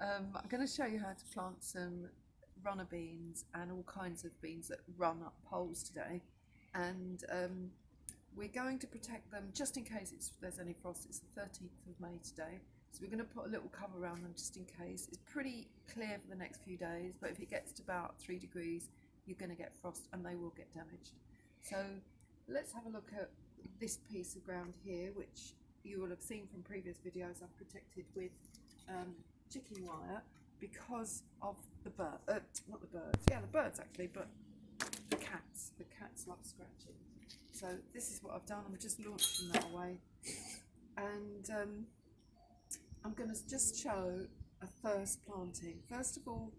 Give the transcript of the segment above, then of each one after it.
I'm going to show you how to plant some runner beans and all kinds of beans that run up poles today. And we're going to protect them just in case there's any frost. It's the 13th of May today. So we're going to put a little cover around them just in case. It's pretty clear for the next few days, but if it gets to about 3 degrees, you're going to get frost and they will get damaged. So let's have a look at this piece of ground here, which you will have seen from previous videos I've protected with chicken wire because of the not the birds, yeah, the birds actually, but the cats. The cats love scratching. So this is what I've done. I'm just launching that away, and I'm going to just show a first planting. First of all,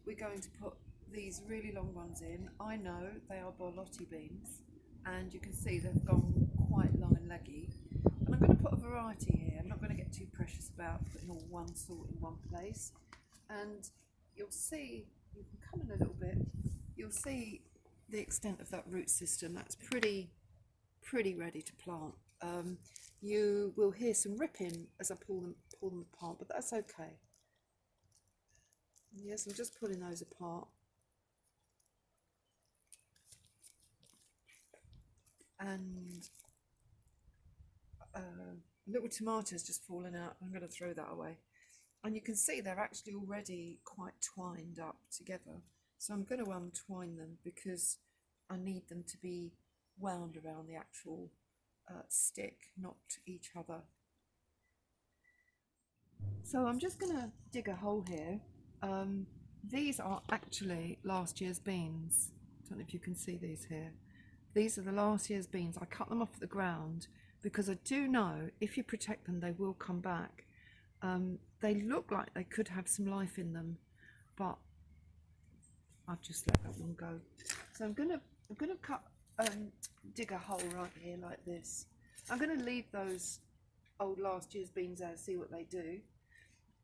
we're going to put these really long ones in. I know they are borlotti beans, and you can see they've gone quite long and leggy. And I'm going to put a variety here. I'm not going to get too precious about putting all one sort in one place. And you'll see, you can come in a little bit, you'll see the extent of that root system. That's pretty ready to plant. You will hear some ripping as I pull them apart, but that's okay. Yes, I'm just pulling those apart. And little tomatoes just falling out. I'm going to throw that away. And you can see they're actually already quite twined up together. So I'm going to untwine them because I need them to be wound around the actual stick, not each other. So I'm just going to dig a hole here. These are actually last year's beans. I don't know if you can see these here. These are the last year's beans. I cut them off the ground because I do know if you protect them, they will come back. They look like they could have some life in them, but I've just let that one go. So I'm gonna dig a hole right here like this. I'm gonna leave those old last year's beans there, see what they do.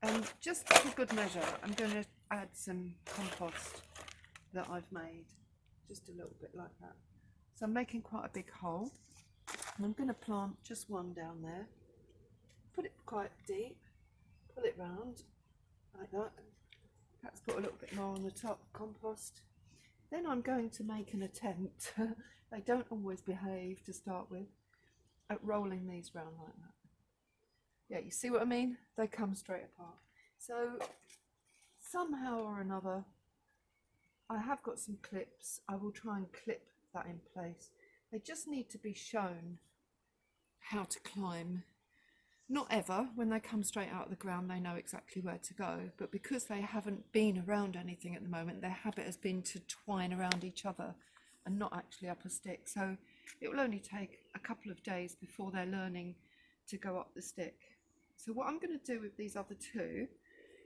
And just for good measure, I'm gonna add some compost that I've made, just a little bit like that. So I'm making quite a big hole, and I'm gonna plant just one down there. Put it quite deep. Pull it round like that. Perhaps put a little bit more on the top compost. Then I'm going to make an attempt, they don't always behave to start with, at rolling these round like that. Yeah, you see what I mean? They come straight apart. So somehow or another, I have got some clips. I will try and clip that in place. They just need to be shown how to climb. Not ever, when they come straight out of the ground they know exactly where to go, but because they haven't been around anything at the moment, their habit has been to twine around each other and not actually up a stick. So it will only take a couple of days before they're learning to go up the stick. So what I'm going to do with these other two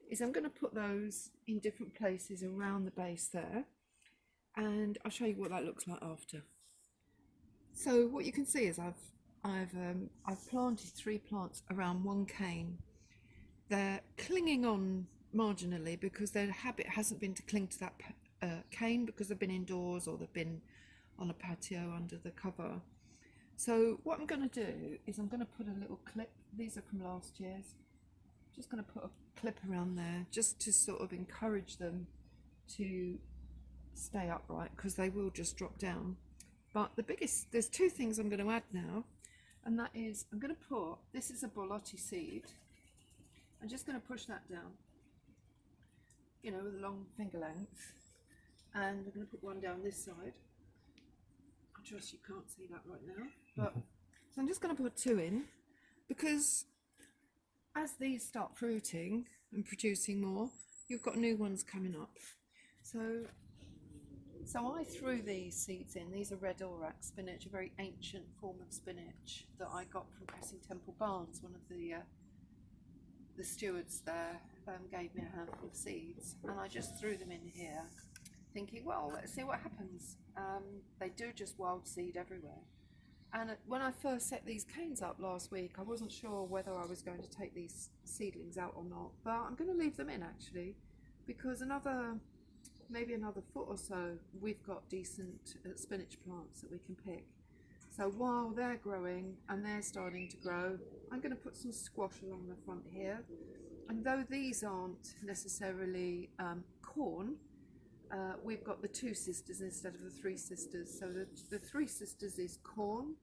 is I'm going to put those in different places around the base there, and I'll show you what that looks like after. So what you can see is I've planted 3 plants around one cane. They're clinging on marginally because their habit hasn't been to cling to that cane because they've been indoors or they've been on a patio under the cover. So what I'm going to do is I'm going to put a little clip. These are from last year's. Just going to put a clip around there just to sort of encourage them to stay upright because they will just drop down. But there's 2 things I'm going to add now. And that is, I'm going to put, this is a borlotti seed. I'm just going to push that down, you know, with a long finger length. And I'm going to put one down this side. I trust you can't see that right now. But so I'm just going to put 2 in because as these start fruiting and producing more, you've got new ones coming up. So I threw these seeds in. These are red aurak spinach, a very ancient form of spinach that I got from Cressing Temple Barnes. One of the stewards there gave me a handful of seeds, and I just threw them in here, thinking, well, let's see what happens. They do just wild seed everywhere. And when I first set these canes up last week, I wasn't sure whether I was going to take these seedlings out or not, but I'm going to leave them in actually, because maybe another foot or so, we've got decent spinach plants that we can pick. So while they're growing and they're starting to grow, I'm going to put some squash along the front here. And though these aren't necessarily corn, we've got the two sisters instead of the three sisters. So the three sisters is corn,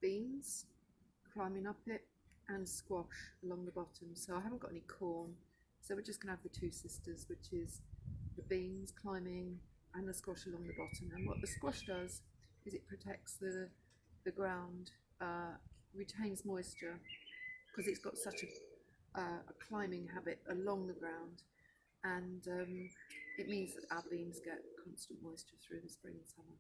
beans, climbing up it, and squash along the bottom. So I haven't got any corn. So we're just going to have the two sisters, which is the beans climbing and the squash along the bottom. And what the squash does is it protects the ground, retains moisture because it's got such a climbing habit along the ground, and it means that our beans get constant moisture through the spring and summer.